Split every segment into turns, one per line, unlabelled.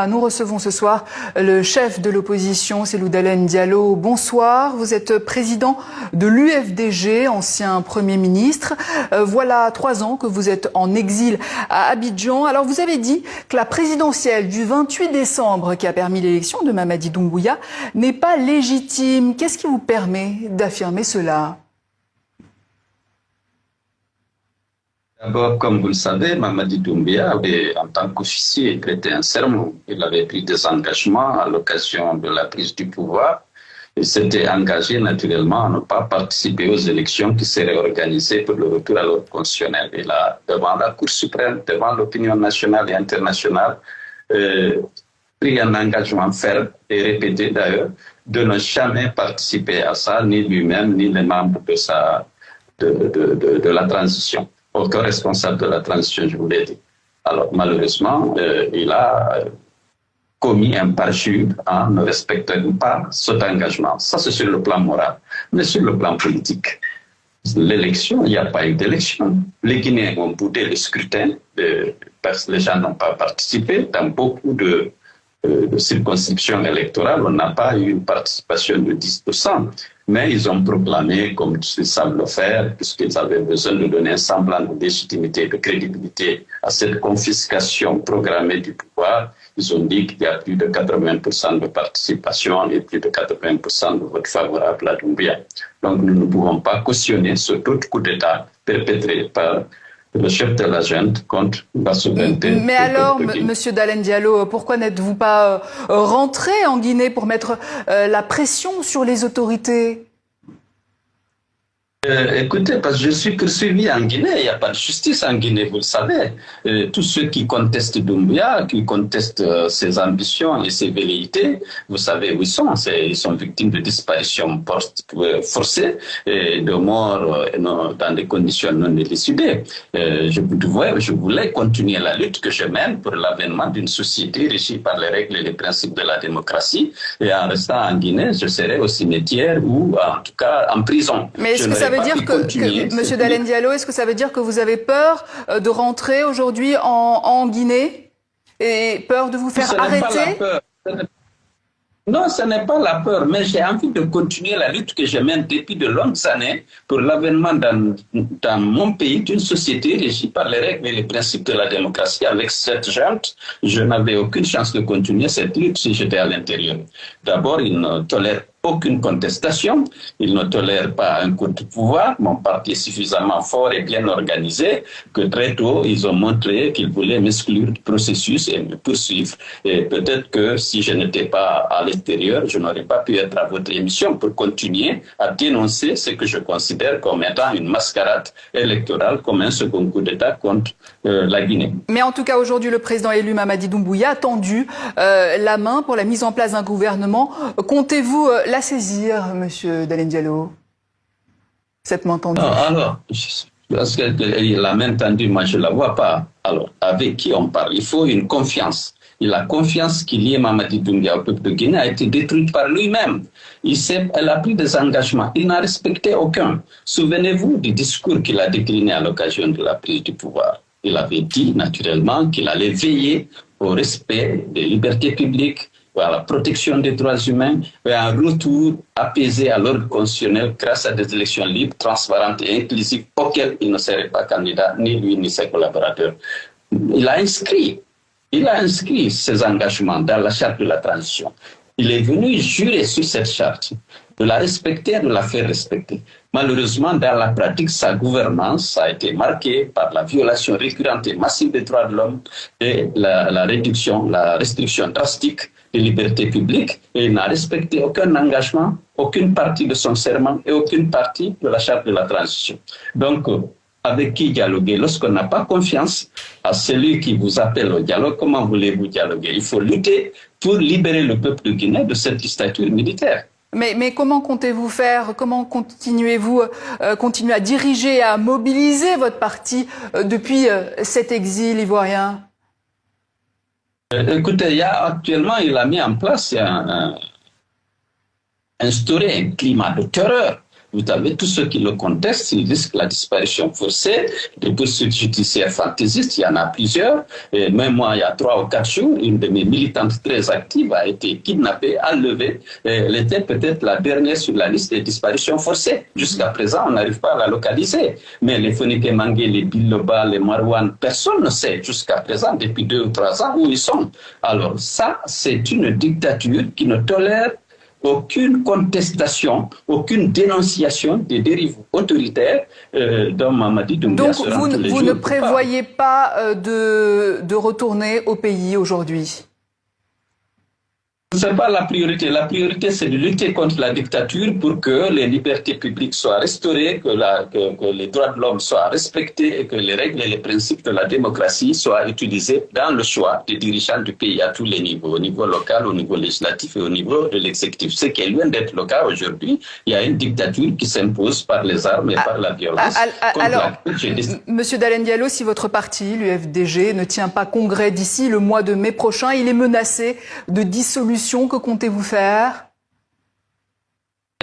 Nous recevons ce soir le chef de l'opposition, Cellou Dalein Diallo. Bonsoir, vous êtes président de l'UFDG, ancien Premier ministre. Voilà 3 ans que vous êtes en exil à Abidjan. Alors vous avez dit que la présidentielle du 28 décembre qui a permis l'élection de Mamadi Doumbouya n'est pas légitime. Qu'est-ce qui vous permet d'affirmer cela ?
D'abord, comme vous le savez, Mamadi Doumbouya, en tant qu'officier, prêtait un serment. Il avait pris des engagements à l'occasion de la prise du pouvoir. Il s'était engagé naturellement à ne pas participer aux élections qui seraient organisées pour le retour à l'ordre constitutionnel. Il a, devant la Cour suprême, devant l'opinion nationale et internationale, pris un engagement ferme et répété d'ailleurs de ne jamais participer à ça, ni lui-même, ni les membres de la transition. Aucun responsable de la transition, je vous l'ai dit. Alors, malheureusement, il a commis un parjure en ne respectant pas cet engagement. Ça, c'est sur le plan moral. Mais sur le plan politique, l'élection, il n'y a pas eu d'élection. Les Guinéens ont boudé le scrutin, parce que les gens n'ont pas participé. Dans beaucoup de circonscriptions électorales, on n'a pas eu une participation de 10%. Mais ils ont proclamé, comme ils savent le faire, puisqu'ils avaient besoin de donner un semblant de légitimité, de crédibilité à cette confiscation programmée du pouvoir, ils ont dit qu'il y a plus de 80% de participation et plus de 80% de vote favorable à Doumbouya. Donc nous ne pouvons pas cautionner ce autre coup d'État perpétré par le chef de la junte contre la souveraineté.
Mais alors, Monsieur Dalein Diallo, pourquoi n'êtes-vous pas rentré en Guinée pour mettre la pression sur les autorités ?
Écoutez, parce que je suis poursuivi en Guinée, il n'y a pas de justice en Guinée, vous le savez. Tous ceux qui contestent Doumbouya, qui contestent ses ambitions et ses velléités, vous savez où ils sont. Ils sont victimes de disparitions forcées et de morts dans des conditions non élucidées. Je voulais continuer la lutte que je mène pour l'avènement d'une société régie par les règles et les principes de la démocratie. Et en restant en Guinée, je serai au cimetière ou en tout cas en prison.
Mais est-ce que ça veut dire Monsieur Dalein Diallo, est-ce que ça veut dire que vous avez peur de rentrer aujourd'hui en Guinée et peur de vous faire arrêter ?
Non, ce n'est pas la peur, mais j'ai envie de continuer la lutte que je mène depuis de longues années pour l'avènement dans mon pays d'une société régie par les règles et les principes de la démocratie. Avec cette junte, je n'avais aucune chance de continuer cette lutte si j'étais à l'intérieur. D'abord, ils ne tolèrent aucune contestation, ils ne tolèrent pas un coup de pouvoir. Mon parti est suffisamment fort et bien organisé que très tôt, ils ont montré qu'ils voulaient m'exclure du processus et me poursuivre. Et peut-être que si je n'étais pas à l'extérieur, je n'aurais pas pu être à votre émission pour continuer à dénoncer ce que je considère comme étant une mascarade électorale, comme un second coup d'État contre la Guinée.
Mais en tout cas, aujourd'hui, le président élu Mamadi Doumbouya a tendu la main pour la mise en place d'un gouvernement. Comptez-vous la saisir, Monsieur Dalein Diallo, cette main tendue?
Non, alors, parce que la main tendue, moi je ne la vois pas. Alors, avec qui on parle? Il faut une confiance. Et la confiance qui lie Mamadi Doumbouya au peuple de Guinée a été détruite par lui-même. Elle a pris des engagements. Il n'a respecté aucun. Souvenez-vous du discours qu'il a décliné à l'occasion de la prise du pouvoir. Il avait dit naturellement qu'il allait veiller au respect des libertés publiques, à la protection des droits humains et un retour apaisé à l'ordre constitutionnel grâce à des élections libres, transparentes et inclusives auxquelles il ne serait pas candidat, ni lui ni ses collaborateurs. Il a inscrit ses engagements dans la charte de la transition. Il est venu jurer sur cette charte de la respecter et de la faire respecter. Malheureusement, dans la pratique, sa gouvernance a été marquée par la violation récurrente et massive des droits de l'homme et la restriction drastique des libertés publiques, et il n'a respecté aucun engagement, aucune partie de son serment et aucune partie de la charte de la transition. Donc, avec qui dialoguer? Lorsqu'on n'a pas confiance à celui qui vous appelle au dialogue, comment voulez-vous dialoguer? Il faut lutter pour libérer le peuple de Guinée de cette dictature militaire.
Mais comment comptez-vous faire? Comment continuez-vous à diriger, à mobiliser votre parti depuis cet exil ivoirien?
Écoutez, actuellement, il a mis en place instauré un climat de terreur vous avez tous ceux qui le contestent, ils risquent la disparition forcée, des poursuites judiciaires fantaisistes, il y en a plusieurs. Et même moi, il y a 3 ou 4 jours, une de mes militantes très actives a été kidnappée, enlevée. Elle était peut-être la dernière sur la liste des disparitions forcées. Jusqu'à présent, on n'arrive pas à la localiser. Mais les Fonike Mangé, les Biloba, les Marouane, personne ne sait jusqu'à présent, depuis 2 ou 3 ans, où ils sont. Alors ça, c'est une dictature qui ne tolère aucune contestation, aucune dénonciation des dérives autoritaires dont Mamadi Doumbouya
Donc
se rend tous les jours.
vous ne prévoyez pas de retourner au pays aujourd'hui?
Ce n'est pas la priorité. La priorité, c'est de lutter contre la dictature pour que les libertés publiques soient restaurées, que les droits de l'homme soient respectés et que les règles et les principes de la démocratie soient utilisés dans le choix des dirigeants du pays à tous les niveaux, au niveau local, au niveau législatif et au niveau de l'exécutif. Ce qui est loin d'être le cas aujourd'hui. Il y a une dictature qui s'impose par les armes et par la violence.
Alors, Monsieur Dalein Diallo, si votre parti, l'UFDG, ne tient pas congrès d'ici le mois de mai prochain, il est menacé de dissolution. Que comptez-vous faire?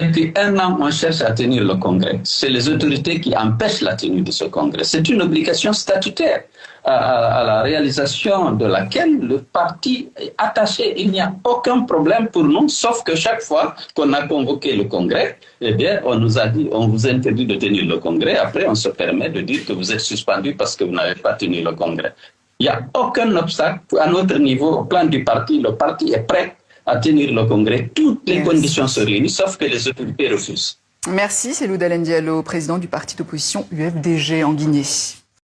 Depuis 1 an, on cherche à tenir le congrès. C'est les autorités qui empêchent la tenue de ce congrès. C'est une obligation statutaire à la réalisation de laquelle le parti est attaché. Il n'y a aucun problème pour nous, sauf que chaque fois qu'on a convoqué le congrès, eh bien, on nous a dit, on vous interdit de tenir le congrès. Après, on se permet de dire que vous êtes suspendu parce que vous n'avez pas tenu le congrès. Il n'y a aucun obstacle à notre niveau, au plan du parti. Le parti est prêt à tenir le congrès. Toutes les conditions se réunissent, sauf que les autorités refusent.
Merci, c'est Dalein Diallo, président du parti d'opposition UFDG en Guinée.